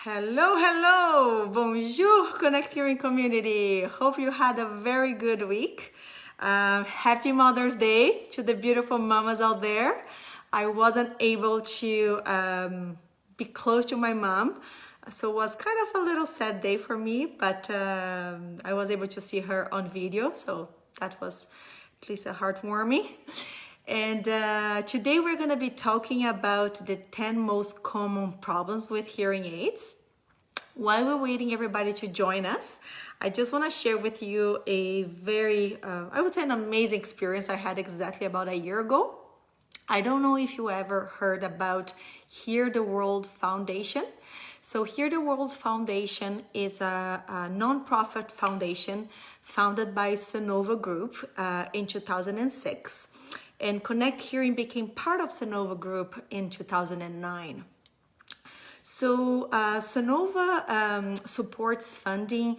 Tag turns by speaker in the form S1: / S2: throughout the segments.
S1: Hello, hello, bonjour, Connect Hearing community. Hope you had a very good week. Happy Mother's Day to the beautiful mamas out there. I wasn't able to be close to my mom, so it was kind of a little sad day for me, but I was able to see her on video, so that was at least a heartwarming. And today we're going to be talking about the 10 most common problems with hearing aids. While we're waiting everybody to join us, I just want to share with you a very, I would say an amazing experience I had exactly about a year ago. I don't know if you ever heard about Hear the World Foundation. So Hear the World Foundation is a non-profit foundation founded by Sonova Group in 2006. And Connect Hearing became part of Sonova Group in 2009. So Sonova supports funding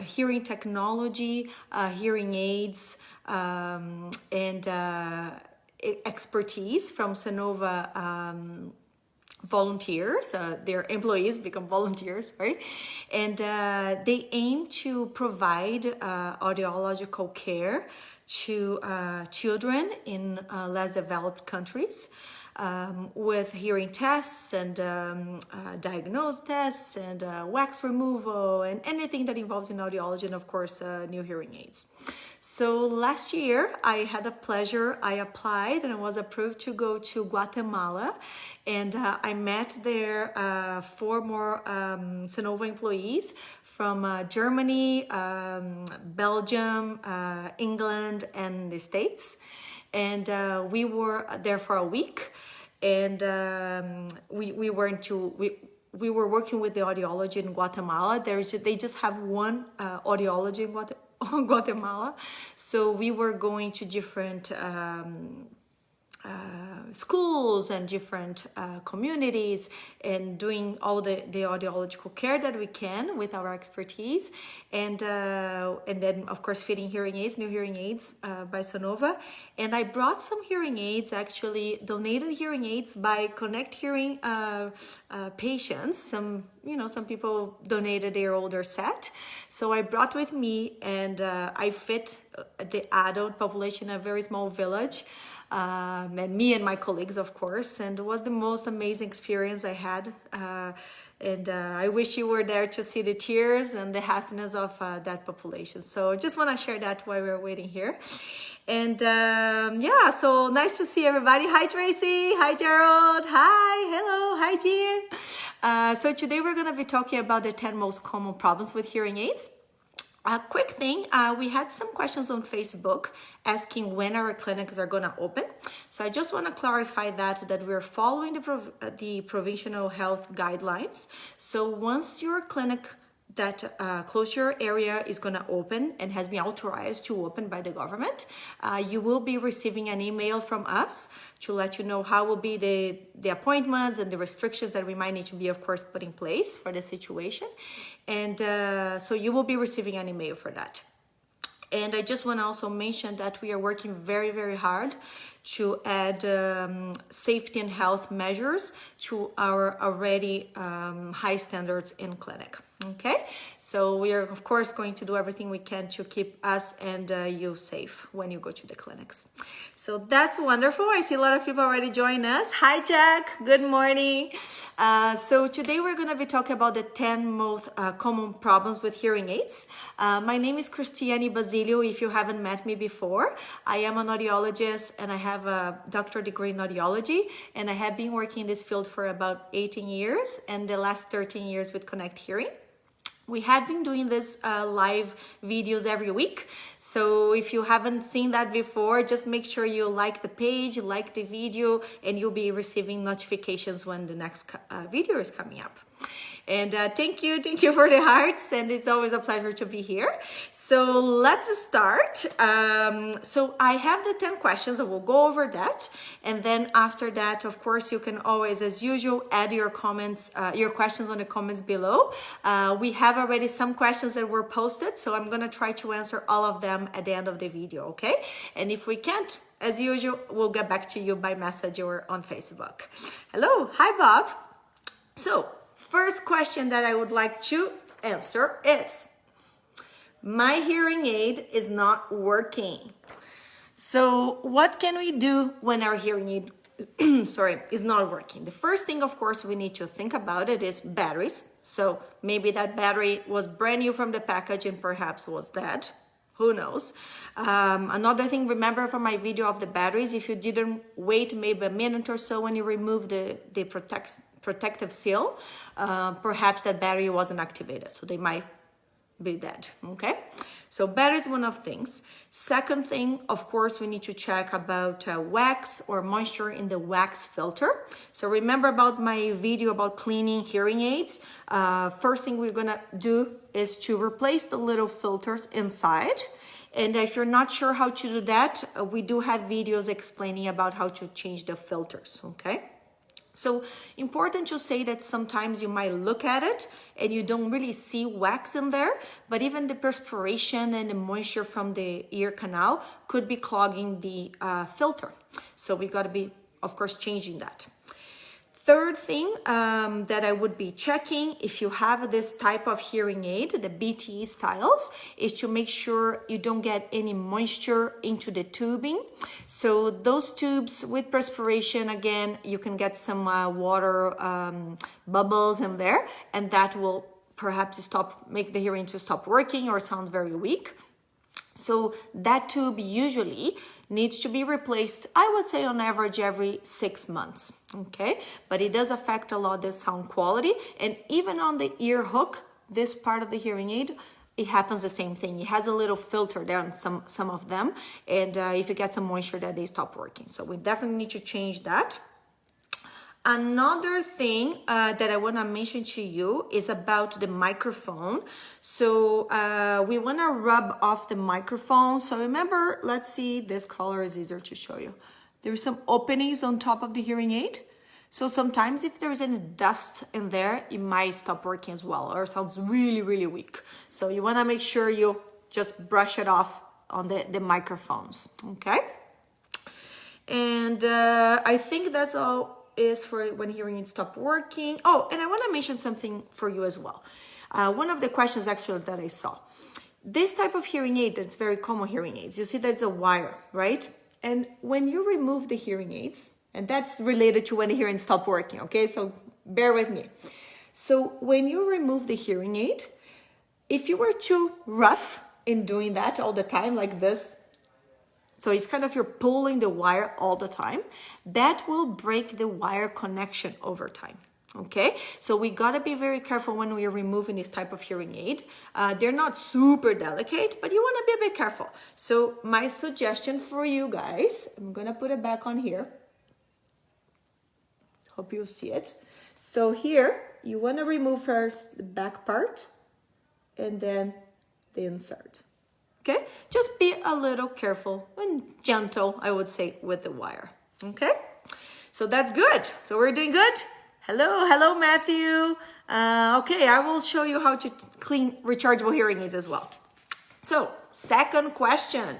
S1: hearing technology, hearing aids, and expertise from Sonova volunteers. Their employees become volunteers, right? And they aim to provide audiological care to children in less developed countries with hearing tests and diagnose tests and wax removal and anything that involves in audiology, and of course new hearing aids. So last year I had a pleasure, I applied and I was approved to go to Guatemala, and I met there 4 more Sonova employees from Germany, Belgium, England, and the States. And we were there for a week, and we were working with the audiology in Guatemala. They just have one audiology in Guatemala, so we were going to different schools and different communities and doing all the audiological care that we can with our expertise, and then of course fitting hearing aids, new hearing aids by Sonova. And I brought some hearing aids, actually donated hearing aids by Connect Hearing patients. Some people donated their older set, so I brought with me, and I fit the adult population in a very small village. And me and my colleagues, of course, and it was the most amazing experience I had. And I wish you were there to see the tears and the happiness of that population. So just want to share that while we're waiting here. And yeah, so nice to see everybody. Hi, Tracy. Hi, Gerald. Hi. Hello. Hi, Jean. So today we're going to be talking about the 10 most common problems with hearing aids. A quick thing, we had some questions on Facebook asking when our clinics are going to open. So I just want to clarify that we're following the provincial health guidelines. So once your clinic that close to your area is going to open and has been authorized to open by the government, you will be receiving an email from us to let you know how will be the appointments and the restrictions that we might need to be, of course, put in place for the situation. And so you will be receiving an email for that. And I just want to also mention that we are working very, very hard to add safety and health measures to our already high standards in clinic. Okay, so we are of course going to do everything we can to keep us and you safe when you go to the clinics. So that's wonderful. I see a lot of people already join us. Hi, Jack. Good morning. So today we're going to be talking about the 10 most common problems with hearing aids. My name is Christiane Basilio. If you haven't met me before, I am an audiologist and I have a doctorate degree in audiology, and I have been working in this field for about 18 years and the last 13 years with Connect Hearing. We have been doing this live videos every week. So if you haven't seen that before, just make sure you like the page, like the video, and you'll be receiving notifications when the next video is coming up. And thank you for the hearts, and it's always a pleasure to be here. So let's start. So I have the 10 questions, and we'll go over that. And then after that, of course, you can always, as usual, add your comments, your questions on the comments below. We have already some questions that were posted, so I'm gonna try to answer all of them at the end of the video, okay? And if we can't, as usual, we'll get back to you by message or on Facebook. Hello, hi Bob. So first question that I would like to answer is, my hearing aid is not working. So what can we do when our hearing aid is not working? The first thing, of course, we need to think about it is batteries. So maybe that battery was brand new from the package and perhaps was dead. Who knows? Another thing, remember from my video of the batteries, if you didn't wait maybe a minute or so when you remove the protective seal, perhaps that battery wasn't activated. So they might be dead, okay? So battery is one of things. Second thing, of course, we need to check about wax or moisture in the wax filter. So remember about my video about cleaning hearing aids. First thing we're gonna do is to replace the little filters inside. And if you're not sure how to do that, we do have videos explaining about how to change the filters, okay? So important to say that sometimes you might look at it and you don't really see wax in there, but even the perspiration and the moisture from the ear canal could be clogging the filter. So we got to be, of course, changing that. Third thing that I would be checking if you have this type of hearing aid, the BTE styles, is to make sure you don't get any moisture into the tubing. So those tubes with perspiration, again, you can get some water bubbles in there, and that will perhaps make the hearing to stop working or sound very weak. So that tube usually needs to be replaced, I would say on average every 6 months, okay? But it does affect a lot the sound quality, and even on the ear hook, this part of the hearing aid, it happens the same thing. It has a little filter there on some of them, and if you get some moisture there, they stop working. So we definitely need to change that. Another thing that I want to mention to you is about the microphone. So we want to rub off the microphone. So remember, let's see, this color is easier to show you. There's some openings on top of the hearing aid. So sometimes if there's any dust in there, it might stop working as well, or sounds really, really weak. So you want to make sure you just brush it off on the microphones, okay? And I think that's all is for when hearing aids stop working. Oh, and I want to mention something for you as well. One of the questions actually that I saw, this type of hearing aid, that's very common hearing aids, you see that's a wire, right? And when you remove the hearing aids, and that's related to when the hearing stop working, okay? So bear with me. So when you remove the hearing aid, if you were too rough in doing that all the time like this, so it's kind of you're pulling the wire all the time, that will break the wire connection over time, okay? So we gotta be very careful when we are removing this type of hearing aid. They're not super delicate, but you wanna be a bit careful. So my suggestion for you guys, I'm gonna put it back on here. Hope you see it. So here, you wanna remove first the back part and then the insert. Okay, just be a little careful and gentle, I would say, with the wire. Okay, so that's good. So we're doing good. Hello, Matthew. Okay, I will show you how to clean rechargeable hearing aids as well. So, second question,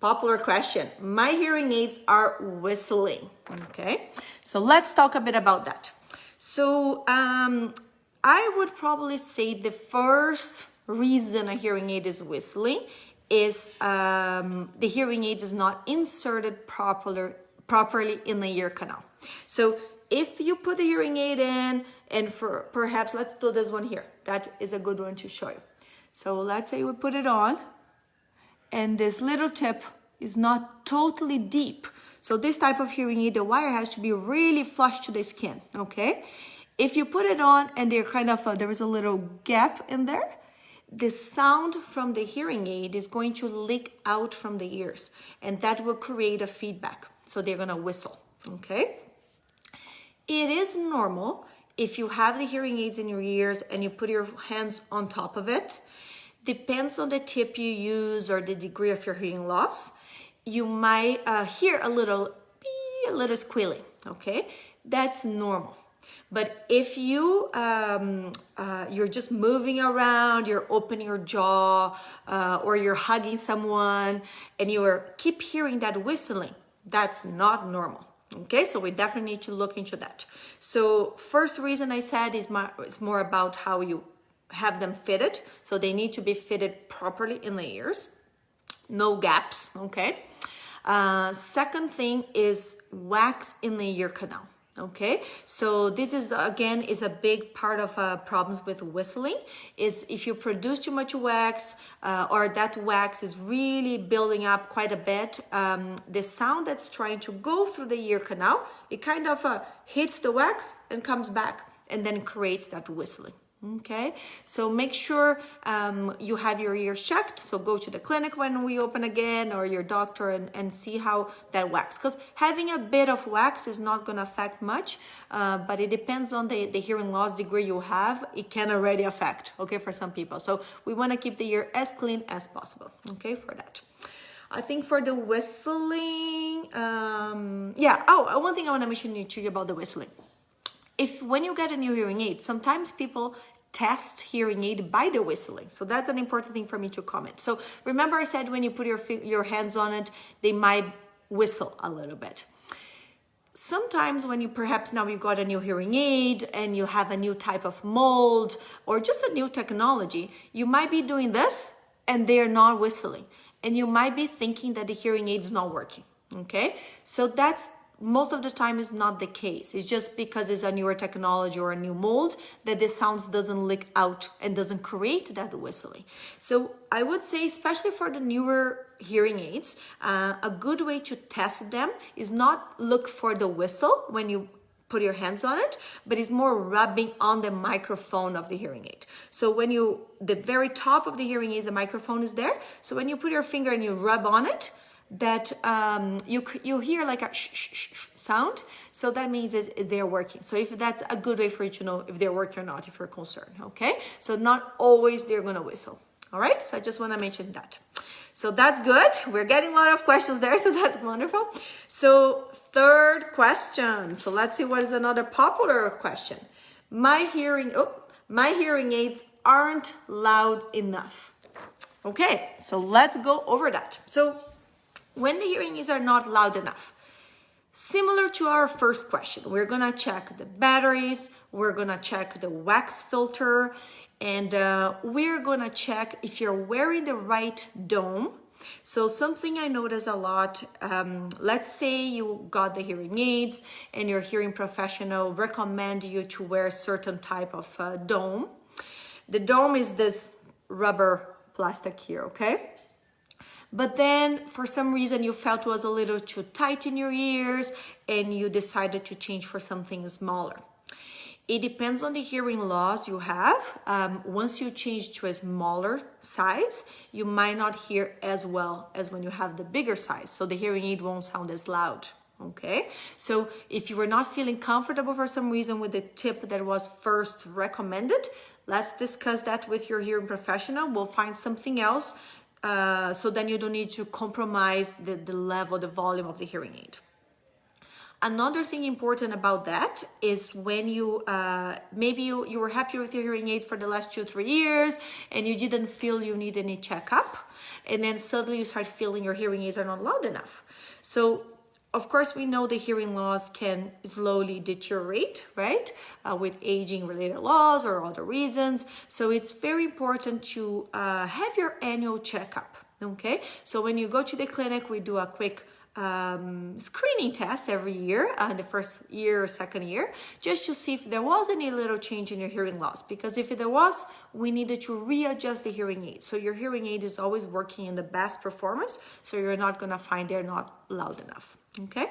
S1: popular question. My hearing aids are whistling. Okay, so let's talk a bit about that. So, I would probably say the first reason a hearing aid is whistling is the hearing aid is not inserted properly in the ear canal. So if you put the hearing aid in, and for perhaps let's do this one here, that is a good one to show you. So let's say we put it on and this little tip is not totally deep. So this type of hearing aid, the wire has to be really flush to the skin, okay? If you put it on and they're kind of there is a little gap in there, the sound from the hearing aid is going to leak out from the ears, and that will create a feedback. So they're gonna whistle, okay? It is normal if you have the hearing aids in your ears and you put your hands on top of it. Depends on the tip you use or the degree of your hearing loss. You might hear a little squealing, okay? That's normal. But if you, you're just moving around, you're opening your jaw, or you're hugging someone, and you keep hearing that whistling, that's not normal, Okay, so we definitely need to look into that. So first reason I said is more about how you have them fitted. So they need to be fitted properly in the ears, no gaps, okay? Second thing is wax in the ear canal. Okay, so this is again is a big part of problems with whistling, is if you produce too much wax or that wax is really building up quite a bit, the sound that's trying to go through the ear canal, it kind of hits the wax and comes back and then creates that whistling. Okay, so make sure you have your ears checked. So go to the clinic when we open again, or your doctor, and see how that wax, because having a bit of wax is not going to affect much, but it depends on the hearing loss degree you have. It can already affect, okay, for some people. So we want to keep the ear as clean as possible, okay, for that. I think for the whistling, one thing I want to mention to you about the whistling. When you get a new hearing aid, sometimes people test hearing aid by the whistling. So that's an important thing for me to comment. So remember I said when you put your hands on it, they might whistle a little bit. Sometimes when perhaps now you've got a new hearing aid and you have a new type of mold or just a new technology, you might be doing this and they're not whistling. And you might be thinking that the hearing aid is not working, okay? So that's most of the time is not the case. It's just because it's a newer technology or a new mold that the sounds doesn't leak out and doesn't create that whistling. So I would say, especially for the newer hearing aids, a good way to test them is not look for the whistle when you put your hands on it, but it's more rubbing on the microphone of the hearing aid. So when the very top of the hearing aid, the microphone is there. So when you put your finger and you rub on it, that you hear like a shh sound, so that means they're working. So if that's a good way for you to know if they're working or not, if you're concerned, okay? So not always they're gonna whistle, all right? So I just wanna mention that. So that's good. We're getting a lot of questions there, so that's wonderful. So third question. So let's see what is another popular question. My hearing aids aren't loud enough. Okay, so let's go over that. So when the hearing aids are not loud enough, similar to our first question, we're gonna check the batteries, we're gonna check the wax filter, and we're gonna check if you're wearing the right dome. So something I notice a lot, let's say you got the hearing aids and your hearing professional recommend you to wear a certain type of dome. The dome is this rubber plastic here, okay? But then for some reason you felt it was a little too tight in your ears and you decided to change for something smaller. It depends on the hearing loss you have. Once you change to a smaller size, you might not hear as well as when you have the bigger size. So the hearing aid won't sound as loud. Okay, so if you were not feeling comfortable for some reason with the tip that was first recommended, let's discuss that with your hearing professional. We'll find something else. So then you don't need to compromise the level, the volume of the hearing aid. Another thing important about that is when you, maybe you were happy with your hearing aid for the last 2-3 years and you didn't feel you need any checkup, and then suddenly you start feeling your hearing aids are not loud enough. So of course, we know the hearing loss can slowly deteriorate, right? With aging related loss or other reasons. So it's very important to have your annual checkup, okay? So when you go to the clinic, we do a quick screening test every year, the first year or second year, just to see if there was any little change in your hearing loss. Because if there was, we needed to readjust the hearing aid. So your hearing aid is always working in the best performance, so you're not gonna find they're not loud enough, okay?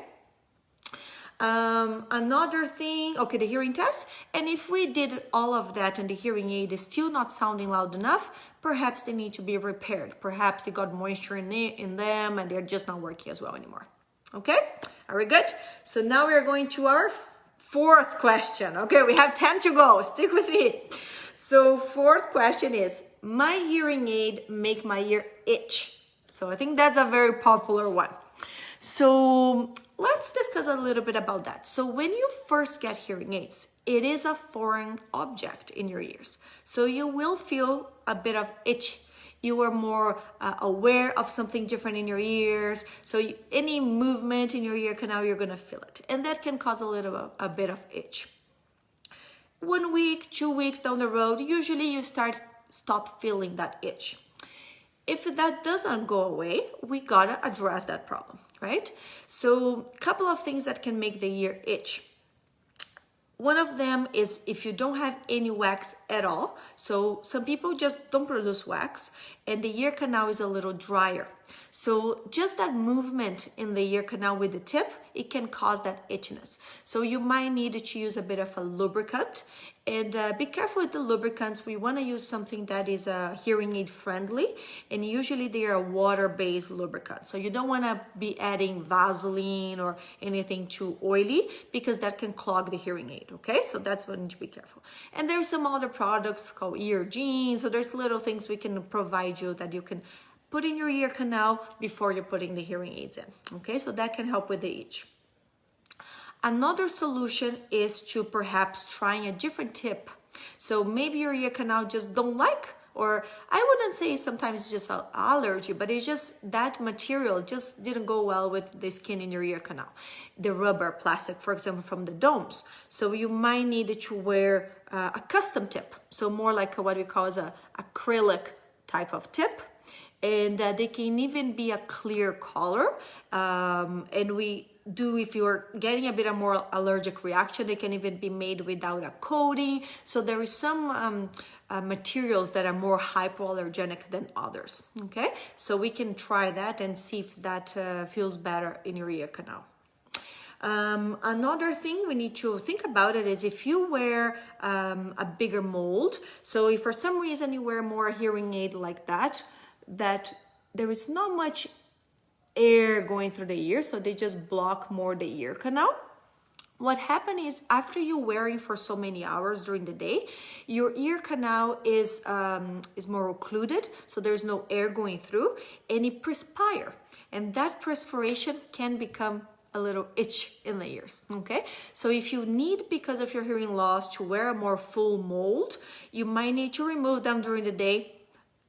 S1: Another thing, okay, the hearing test. And if we did all of that and the hearing aid is still not sounding loud enough, perhaps they need to be repaired. Perhaps they got moisture in them and they're just not working as well anymore. Okay, are we good? So now we are going to our fourth question. Okay, we have 10 to go, stick with me. So fourth question is, my hearing aid make my ear itch? So I think that's a very popular one. So let's discuss a little bit about that. So when you first get hearing aids, it is a foreign object in your ears. So you will feel a bit of itch you are more aware of something different in your ears. So any movement in your ear canal, you're gonna feel it. And that can cause a bit of itch. 1 week, 2 weeks down the road, usually you stop feeling that itch. If that doesn't go away, we gotta address that problem, right? So a couple of things that can make the ear itch. One of them is if you don't have any wax at all. So some people just don't produce wax and the ear canal is a little drier. So just that movement in the ear canal with the tip, it can cause that itchiness. So you might need to use a bit of a lubricant, and be careful with the lubricants. We want to use something that is hearing aid friendly, and usually they are water-based lubricants. So you don't want to be adding Vaseline or anything too oily because that can clog the hearing aid, okay? So that's what you need to be careful. And there's some other products called ear jeans. So there's little things we can provide you that you can put in your ear canal before you're putting the hearing aids in, okay? So that can help with the itch. Another solution is to perhaps trying a different tip. So maybe your ear canal just don't like, or I wouldn't say sometimes it's just an allergy, but it's just that material just didn't go well with the skin in your ear canal. The rubber, plastic, for example, from the domes. So you might need to wear a custom tip. So more like what we call as a acrylic type of tip. And they can even be a clear color. And we do, if you're getting a bit of more allergic reaction, they can even be made without a coating. So there is some materials that are more hypoallergenic than others, okay? So we can try that and see if that feels better in your ear canal. Another thing we need to think about it is if you wear a bigger mold. So if for some reason you wear more hearing aid like that there is not much air going through the ear, so they just block more the ear canal. What happens is after you're wearing for so many hours during the day, your ear canal is more occluded, so there's no air going through, and it perspires. And that perspiration can become a little itch in the ears, okay? So if you need, because of your hearing loss, to wear a more full mold, you might need to remove them during the day,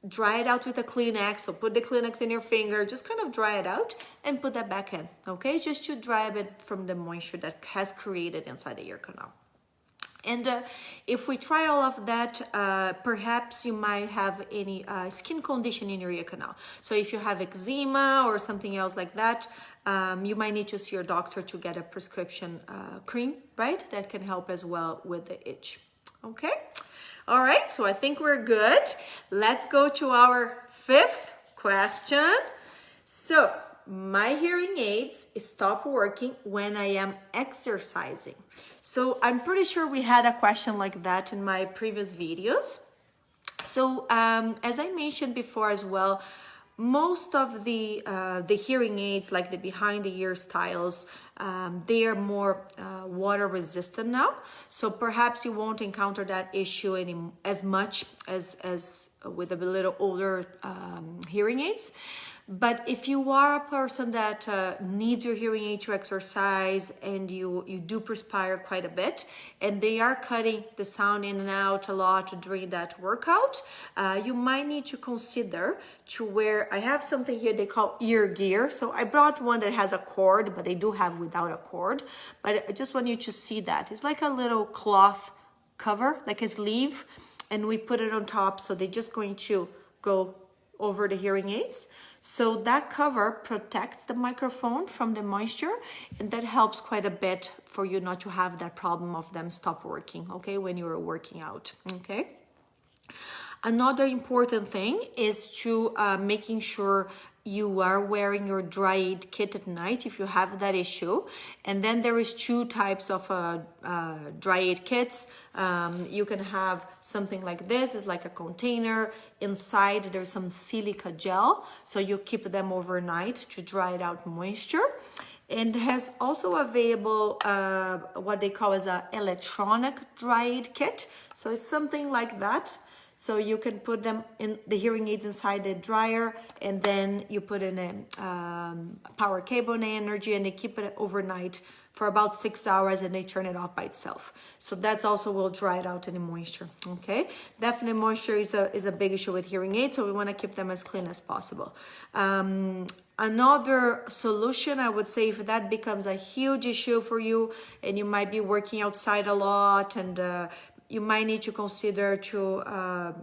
S1: dry it out with a Kleenex. So put the Kleenex in your finger, just kind of dry it out and put that back in, okay? Just to dry it from the moisture that has created inside the ear canal. And if we try all of that, perhaps you might have any skin condition in your ear canal. So if you have eczema or something else like that, you might need to see your doctor to get a prescription cream, right? That can help as well with the itch, okay? All right, so I think we're good. Let's go to our 5th question. So my hearing aids stop working when I am exercising. So I'm pretty sure we had a question like that in my previous videos. So as I mentioned before as well, most of the hearing aids, like the behind the ear styles, they are more water resistant now. So perhaps you won't encounter that issue as much as with a little older hearing aids. But if you are a person that needs your hearing aid to exercise and you do perspire quite a bit, and they are cutting the sound in and out a lot during that workout, you might need to consider to wear, I have something here they call ear gear. So I brought one that has a cord, but they do have without a cord. But I just want you to see that. It's like a little cloth cover, like a sleeve, and we put it on top. So they're just going to go over the hearing aids. So that cover protects the microphone from the moisture, and that helps quite a bit for you not to have that problem of them stop working, okay, when you're working out, okay? Another important thing is to making sure you are wearing your dry aid kit at night if you have that issue. And then there is 2 types of dry aid kits. You can have something like this. It's like a container. Inside there's some silica gel, so you keep them overnight to dry it out moisture. And has also available what they call as an electronic dry aid kit. So it's something like that. So you can put them in the hearing aids inside the dryer, and then you put in a power cable and energy, and they keep it overnight for about 6 hours, and they turn it off by itself. So that's also will dry it out any moisture. Okay, definitely moisture is a big issue with hearing aids, so we want to keep them as clean as possible. Another solution, I would say, if that becomes a huge issue for you and you might be working outside a lot, and you might need to consider to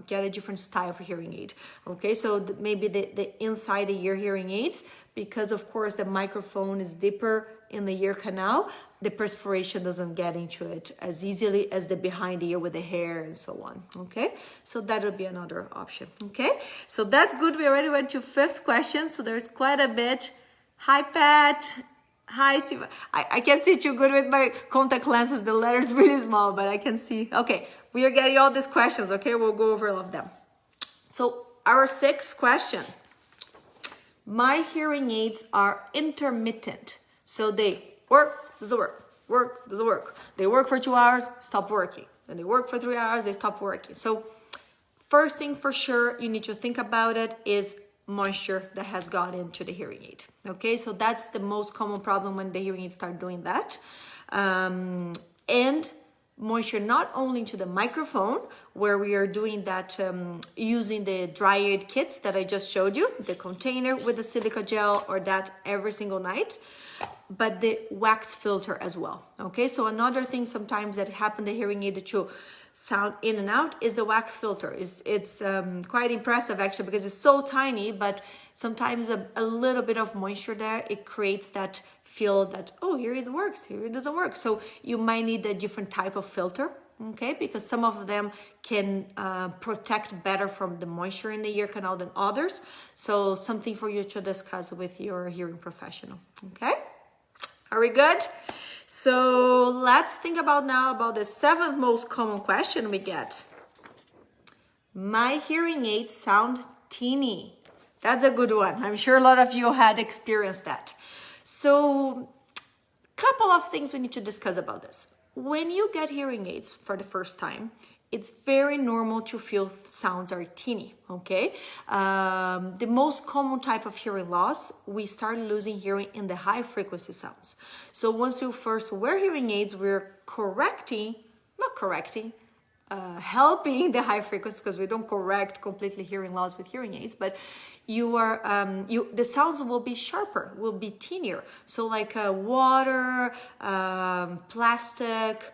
S1: get a different style for hearing aid. Okay, so maybe the inside the ear hearing aids, because of course the microphone is deeper in the ear canal, the perspiration doesn't get into it as easily as the behind the ear with the hair and so on. Okay, so that would be another option. Okay, so that's good. We already went to 5th question, so there's quite a bit. Hi Pat. Hi Steve. I can't see too good with my contact lenses. The letter's really small, but I can see. Okay, we are getting all these questions. Okay, we'll go over all of them. So our 6th question. My hearing aids are intermittent. So they work, doesn't work, work, doesn't work. They work for 2 hours, stop working. And they work for 3 hours, they stop working. So first thing for sure you need to think about it is moisture that has got into the hearing aid. Okay, so that's the most common problem when the hearing aids start doing that. And moisture not only into the microphone, where we are doing that using the dry aid kits that I just showed you, the container with the silica gel, or that every single night, but the wax filter as well. Okay, so another thing sometimes that happen the hearing aid to sound in and out is the wax filter. It's quite impressive actually, because it's so tiny, but sometimes a little bit of moisture there, it creates that feel that, oh, here it works, here it doesn't work. So you might need a different type of filter, okay, because some of them can protect better from the moisture in the ear canal than others. So something for you to discuss with your hearing professional. Okay, are we good? So let's think about now about the 7th most common question we get. My hearing aids sound teeny. That's a good one. I'm sure a lot of you had experienced that. So couple of things we need to discuss about this. When you get hearing aids for the first time, it's very normal to feel sounds are teeny, okay? The most common type of hearing loss, we start losing hearing in the high frequency sounds. So once you first wear hearing aids, we're helping the high frequency, because we don't correct completely hearing loss with hearing aids, but you are the sounds will be sharper, will be teenier. So like water, plastic,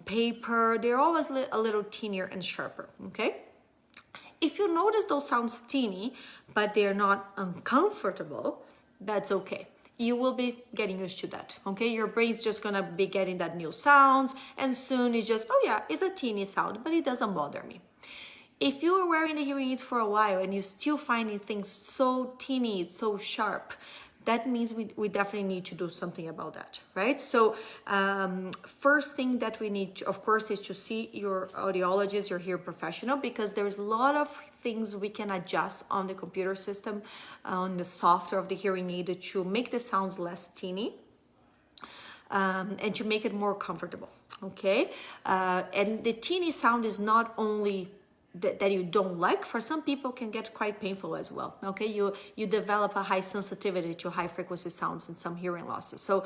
S1: paper, they're always a little teenier and sharper. Okay, if you notice those sounds teeny but they're not uncomfortable, that's okay. You will be getting used to that. Okay, your brain's just gonna be getting that new sounds, and soon it's just, oh yeah, it's a teeny sound, but it doesn't bother me. If you are wearing the hearing aids for a while and you're still finding things so teeny, so sharp, that means we definitely need to do something about that, right? So first thing that we need to, of course, is to see your audiologist, your hearing professional, because there's a lot of things we can adjust on the computer system, on the software of the hearing aid to make the sounds less teeny. And to make it more comfortable, okay? And the teeny sound is not only that you don't like. For some people can get quite painful as well, okay? You develop a high sensitivity to high frequency sounds and some hearing losses. So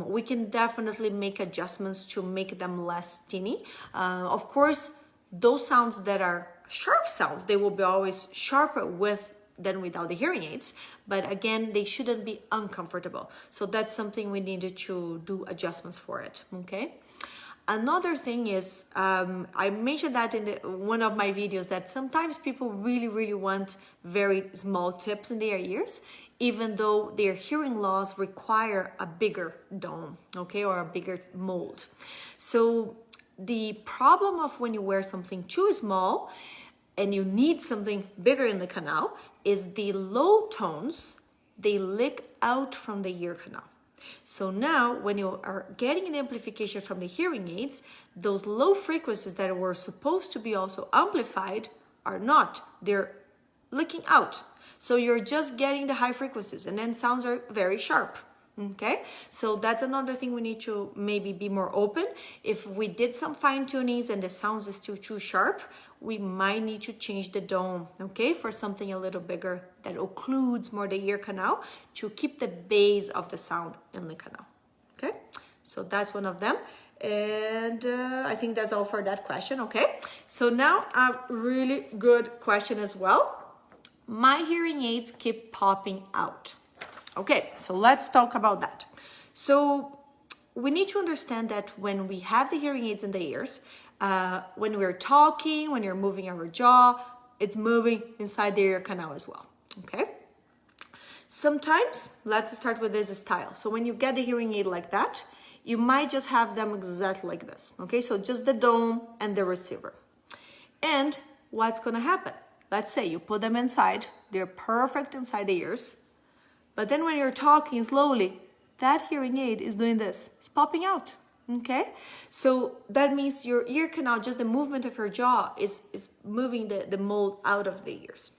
S1: we can definitely make adjustments to make them less teeny. Of course, those sounds that are sharp sounds, they will be always sharper with than without the hearing aids, but again, they shouldn't be uncomfortable. So that's something we needed to do adjustments for it, okay? Another thing is, I mentioned that in one of my videos, that sometimes people really want very small tips in their ears, even though their hearing loss require a bigger dome, okay, or a bigger mold. So the problem of when you wear something too small and you need something bigger in the canal is the low tones, they leak out from the ear canal. So now when you are getting the amplification from the hearing aids, those low frequencies that were supposed to be also amplified are not. They're leaking out. So you're just getting the high frequencies, and then sounds are very sharp. Okay, so that's another thing we need to maybe be more open. If we did some fine tunings and the sounds is still too sharp, we might need to change the dome, okay, for something a little bigger that occludes more the ear canal to keep the base of the sound in the canal. Okay, so that's one of them. And I think that's all for that question. Okay, so now a really good question as well. My hearing aids keep popping out. Okay, so let's talk about that. So we need to understand that when we have the hearing aids in the ears, when we're talking, when you're moving our jaw, it's moving inside the ear canal as well, okay? Sometimes, let's start with this style. So when you get the hearing aid like that, you might just have them exactly like this, okay? So just the dome and the receiver. And what's gonna happen? Let's say you put them inside, they're perfect inside the ears, but then when you're talking slowly, that hearing aid is doing this, it's popping out, okay? So that means your ear canal, just the movement of your jaw is moving the mold out of the ears.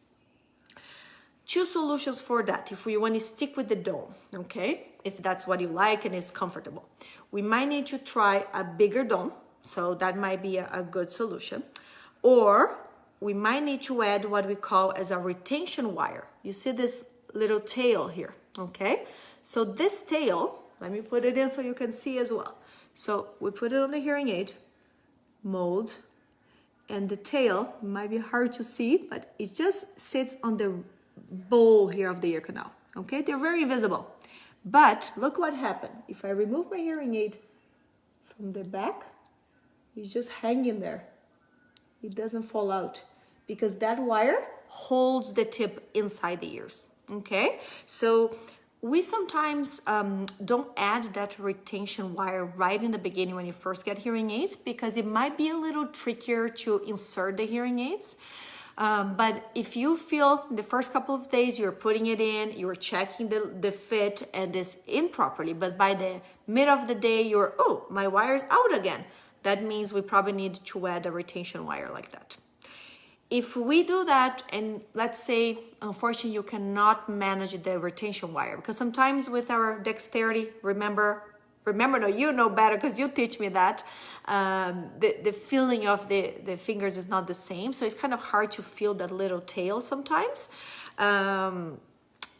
S1: Two solutions for that, if we want to stick with the dome, okay? If that's what you like and is comfortable. We might need to try a bigger dome, so that might be a good solution. Or we might need to add what we call as a retention wire. You see this little tail here, okay? So this tail, let me put it in so you can see as well. So we put it on the hearing aid, mold, and the tail might be hard to see, but it just sits on the bowl here of the ear canal, okay? They're very visible. But look what happened. If I remove my hearing aid from the back, it's just hanging there. It doesn't fall out because that wire holds the tip inside the ears. Okay, so we sometimes don't add that retention wire right in the beginning when you first get hearing aids because it might be a little trickier to insert the hearing aids. But if you feel the first couple of days you're putting it in, you're checking the fit and it's in properly, but by the mid of the day you're, oh, my wire's out again. That means we probably need to add a retention wire like that. If we do that, and let's say, unfortunately, you cannot manage the retention wire, because sometimes with our dexterity, remember, no, you know better because you teach me that, the feeling of the fingers is not the same. So it's kind of hard to feel that little tail sometimes.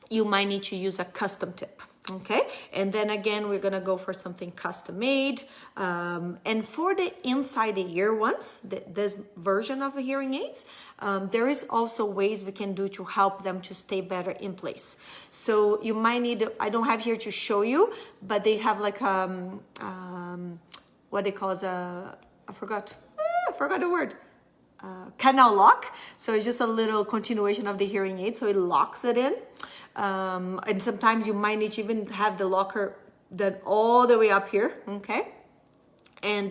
S1: You might need to use a custom tip. Okay, and then again, we're gonna go for something custom made. And for the inside the ear ones, this version of the hearing aids, there is also ways we can do to help them to stay better in place. So you might need, I don't have here to show you, but they have like what they call I forgot the word. Canal lock. So it's just a little continuation of the hearing aid, so it locks it in. And sometimes you might need to even have the locker done all the way up here, okay? And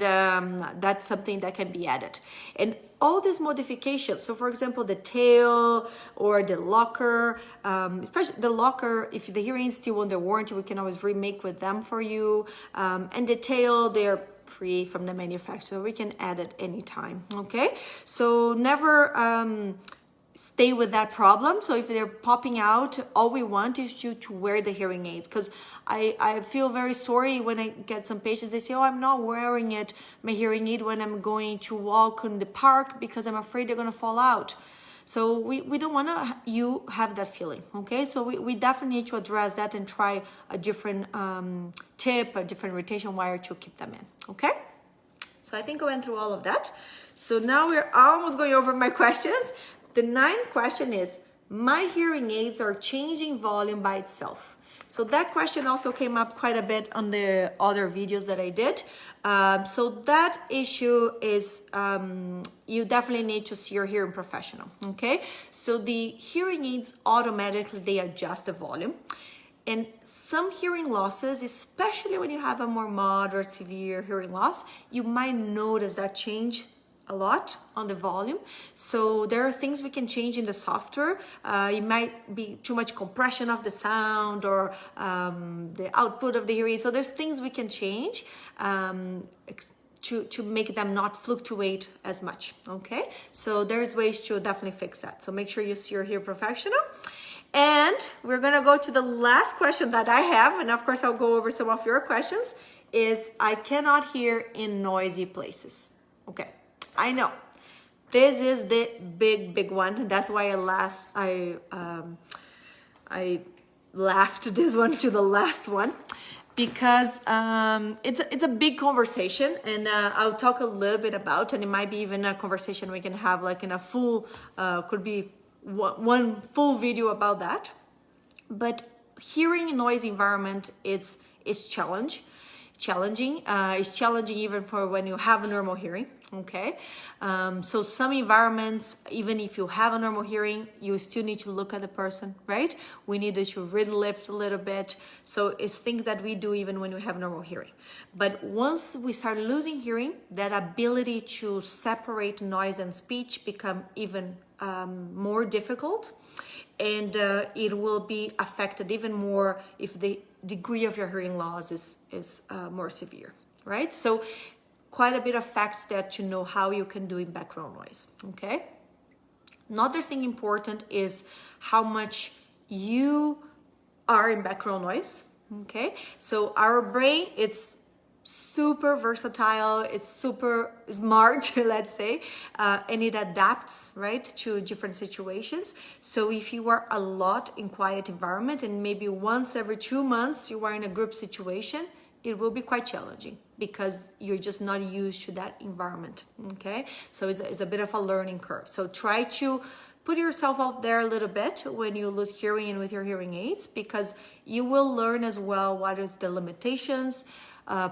S1: that's something that can be added. And all these modifications, so for example, the tail or the locker, especially the locker, if the hearing is still under warranty, we can always remake with them for you. And the tail, they're free from the manufacturer. We can add it anytime, okay? So never stay with that problem. So if they're popping out, all we want is to wear the hearing aids, because I feel very sorry when I get some patients, they say, oh, I'm not wearing my hearing aid when I'm going to walk in the park because I'm afraid they're gonna fall out. So we don't want you have that feeling, okay? So we definitely need to address that and try a different tip, a different retention wire to keep them in, okay? So I think I went through all of that. So now we're almost going over my questions. The 9th question is, my hearing aids are changing volume by itself. So that question also came up quite a bit on the other videos that I did. So that issue is, you definitely need to see your hearing professional, okay? So the hearing aids automatically, they adjust the volume. And some hearing losses, especially when you have a more moderate, severe hearing loss, you might notice that change a lot on the volume. So there are things we can change in the software. It might be too much compression of the sound or the output of the hearing. So there's things we can change to make them not fluctuate as much, okay? So there's ways to definitely fix that. So make sure you see your hearing professional. And we're gonna go to the last question that I have, and of course I'll go over some of your questions, is I cannot hear in noisy places. Okay, I know. This is the big one. That's why I left this one to the last one, because it's a big conversation, and I'll talk a little bit about, and it might be even a conversation we can have like in a full, could be one full video about that. But hearing in noisy environment is challenging. It's challenging even for when you have a normal hearing. Okay, so some environments, even if you have a normal hearing, you still need to look at the person, right? We need to read the lips a little bit. So it's things that we do even when we have normal hearing. But once we start losing hearing, that ability to separate noise and speech become even more difficult, and it will be affected even more if the degree of your hearing loss is more severe, right? So quite a bit of facts that you know how you can do in background noise, okay? Another thing important is how much you are in background noise, okay? So our brain, it's super versatile, it's super smart, let's say, and it adapts, right, to different situations. So if you are a lot in quiet environment and maybe once every 2 months you are in a group situation, it will be quite challenging because you're just not used to that environment, okay? So it's a bit of a learning curve. So try to put yourself out there a little bit when you lose hearing and with your hearing aids, because you will learn as well what is the limitations,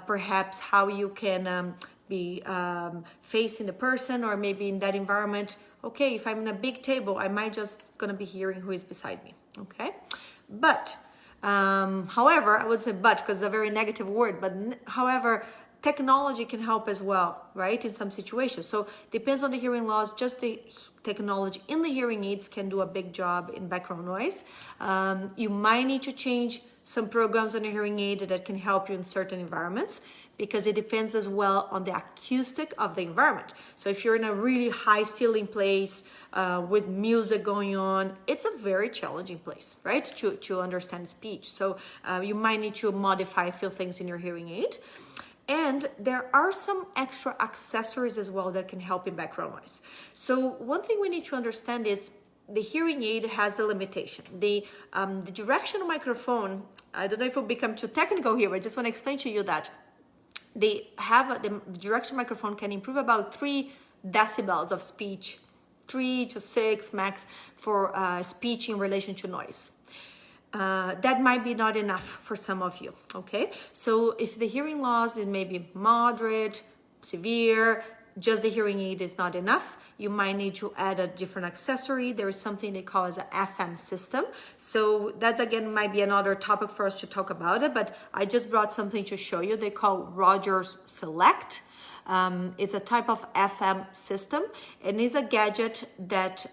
S1: perhaps how you can be facing the person, or maybe in that environment, okay, if I'm in a big table, I might just gonna be hearing who is beside me, okay? But however, I would say but because it's a very negative word, but however, technology can help as well, right, in some situations. So depends on the hearing loss, just the technology in the hearing aids can do a big job in background noise. You might need to change some programs on a hearing aid that can help you in certain environments, because it depends as well on the acoustic of the environment. So if you're in a really high ceiling place with music going on, it's a very challenging place, right, to understand speech. So you might need to modify a few things in your hearing aid. And there are some extra accessories as well that can help in background noise. So one thing we need to understand is the hearing aid has the limitation. The directional microphone, I don't know if it will become too technical here, but I just want to explain to you that the directional microphone can improve about 3 decibels of speech, 3 to 6 max for speech in relation to noise. That might be not enough for some of you, okay? So if the hearing loss is maybe moderate, severe, just the hearing aid is not enough, you might need to add a different accessory. There is something they call as an FM system. So that again might be another topic for us to talk about it, but I just brought something to show you. They call Rogers Select. It's a type of FM system, and is a gadget that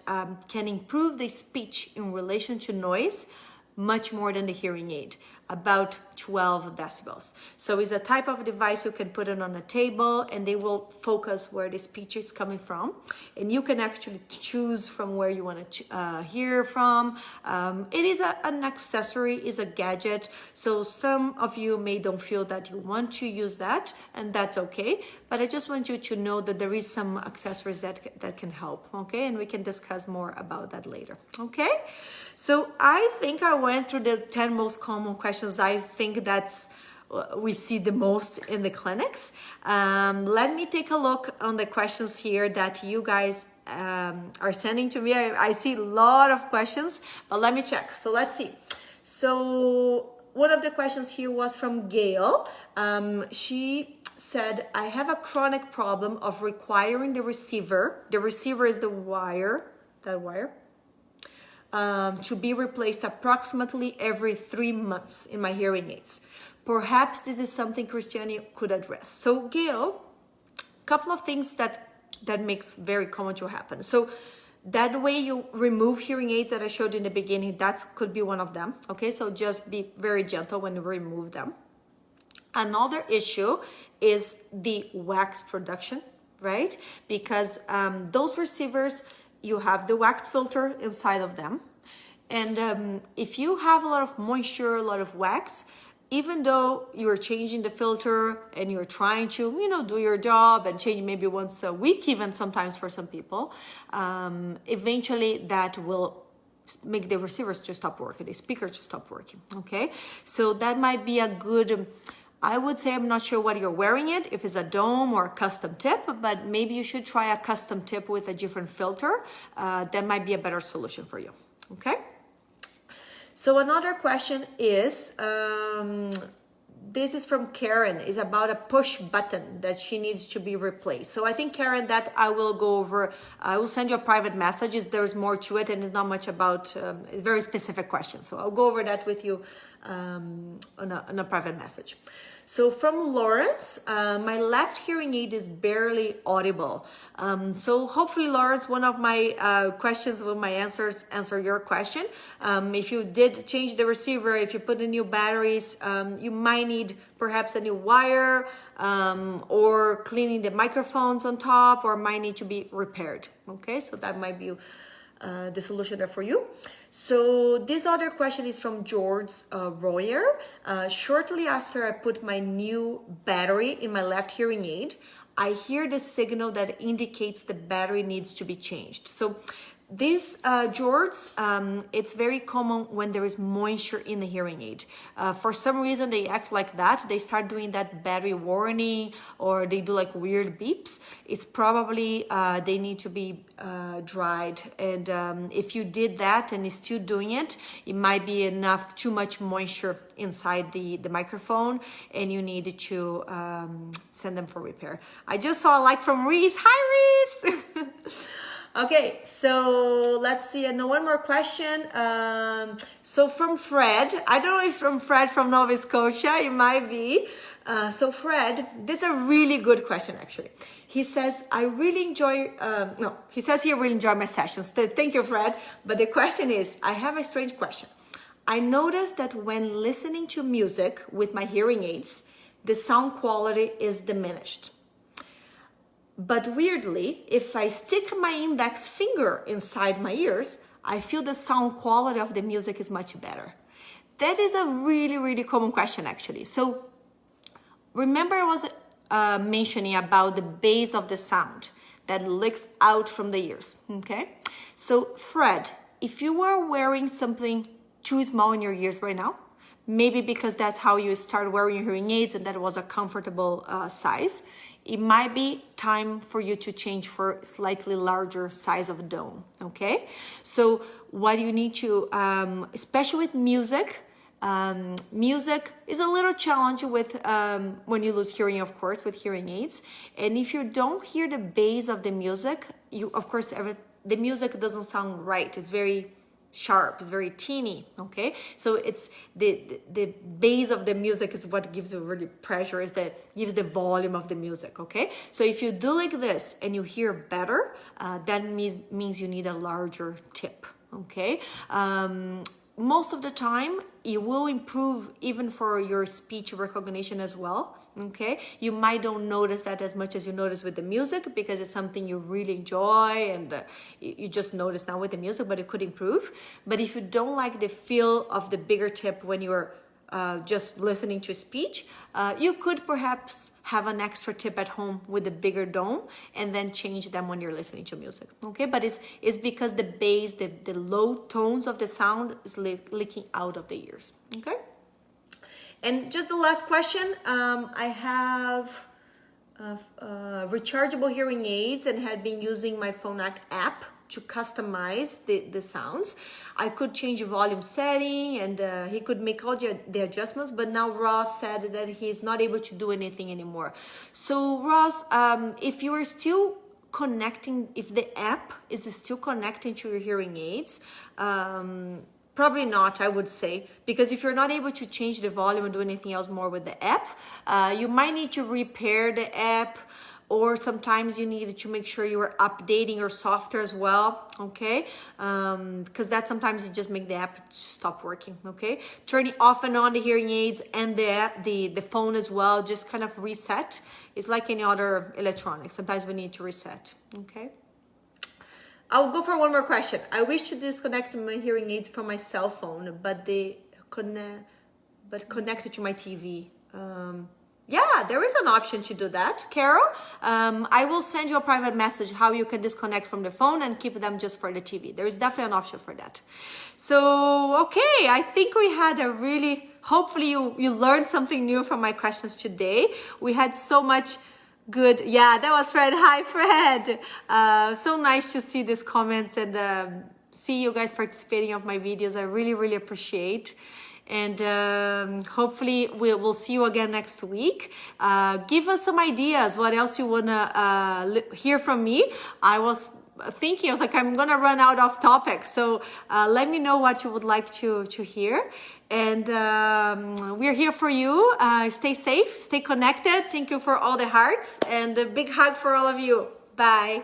S1: can improve the speech in relation to noise much more than the hearing aid, about 12 decibels. So it's a type of device you can put it on a table and they will focus where the speech is coming from. And you can actually choose from where you want to hear from. It is an accessory, is a gadget. So some of you may don't feel that you want to use that, and that's okay. But I just want you to know that there is some accessories that can help, okay? And we can discuss more about that later, okay? So I think I went through the 10 most common questions. I think that's we see the most in the clinics. Let me take a look on the questions here that you guys are sending to me. I see a lot of questions, but let me check. So let's see. So one of the questions here was from Gail. She said, I have a chronic problem of requiring the receiver is the wire, that wire, to be replaced approximately every 3 months in my hearing aids. Perhaps this is something Christiane could address. So Gail, a couple of things that makes very common to happen. So that way you remove hearing aids that I showed in the beginning, that could be one of them. Okay, so just be very gentle when you remove them. Another issue is the wax production, right? Because those receivers, you have the wax filter inside of them. And if you have a lot of moisture, a lot of wax, even though you're changing the filter and you're trying to, do your job and change maybe once a week, even sometimes for some people, eventually that will make the receivers to stop working, the speaker to stop working, okay? So that might be a good, I would say, I'm not sure what you're wearing it, if it's a dome or a custom tip, but maybe you should try a custom tip with a different filter. That might be a better solution for you, okay? So another question is, this is from Karen, is about a push button that she needs to be replaced. So I think, Karen, that I will go over, I will send you a private message. There's more to it and it's not much about a very specific question. So I'll go over that with you on a private message. So from Lawrence, my left hearing aid is barely audible. So hopefully, Lawrence, one of my questions with my answers answer your question. If you did change the receiver, if you put in new batteries, you might need perhaps a new wire or cleaning the microphones on top, or might need to be repaired. Okay, so that might be the solution there for you. So this other question is from George Royer. Shortly after I put my new battery in my left hearing aid, I hear the signal that indicates the battery needs to be changed. So this, George, it's very common when there is moisture in the hearing aid. For some reason, they act like that. They start doing that battery warning, or they do like weird beeps. It's probably they need to be dried. And if you did that and is still doing it, it might be too much moisture inside the microphone, and you need to send them for repair. I just saw a like from Reese. Hi, Reese. Okay, so let's see, and one more question. So from Fred, I don't know if from Fred from Nova Scotia, it might be. So Fred, that's a really good question actually. He says, I really enjoy, he says he really enjoy my sessions. Thank you, Fred. But the question is, I have a strange question. I noticed that when listening to music with my hearing aids, the sound quality is diminished. But weirdly, if I stick my index finger inside my ears, I feel the sound quality of the music is much better. That is a really, really common question actually. So remember I was mentioning about the base of the sound that leaks out from the ears, okay? So Fred, if you are wearing something too small in your ears right now, maybe because that's how you start wearing your hearing aids and that was a comfortable size, it might be time for you to change for slightly larger size of dome, okay? So what you need to, especially with music, music is a little challenge with when you lose hearing, of course, with hearing aids. And if you don't hear the bass of the music, of course, the music doesn't sound right. It's very sharp, it's very teeny, okay? So it's the bass of the music is what gives you really pressure, gives the volume of the music, okay? So if you do like this and you hear better, that means you need a larger tip, okay? Most of the time, it will improve even for your speech recognition as well, okay? You might don't notice that as much as you notice with the music because it's something you really enjoy and you just notice now with the music, but it could improve. But if you don't like the feel of the bigger tip when you're just listening to speech, you could perhaps have an extra tip at home with a bigger dome and then change them when you're listening to music, okay? But it's because the bass, the low tones of the sound is leaking out of the ears, okay? And just the last question, I have rechargeable hearing aids and had been using my phone app to customize the sounds. I could change volume setting and he could make all the adjustments, but now Ross said that he's not able to do anything anymore. So Ross, if you are still connecting, if the app is still connecting to your hearing aids, probably not, I would say, because if you're not able to change the volume and do anything else more with the app, you might need to repair the app, or sometimes you need to make sure you are updating your software as well, okay? Because that sometimes it just makes the app stop working, okay? Turning off and on the hearing aids and the phone as well, just kind of reset. It's like any other electronics. Sometimes we need to reset, okay? I'll go for one more question. I wish to disconnect my hearing aids from my cell phone, but connected to my TV. Yeah, there is an option to do that, Carol. I will send you a private message how you can disconnect from the phone and keep them just for the TV. There is definitely an option for that. So, okay, I think we had a really, hopefully you learned something new from my questions today. We had so much good, yeah, that was Fred. Hi, Fred. So nice to see these comments and see you guys participating of my videos. I really, really appreciate. And hopefully we'll see you again next week. Give us some ideas. What else you wanna hear from me? I was like, I'm gonna run out of topics. So let me know what you would like to hear. And we're here for you. Stay safe, stay connected. Thank you for all the hearts and a big hug for all of you. Bye.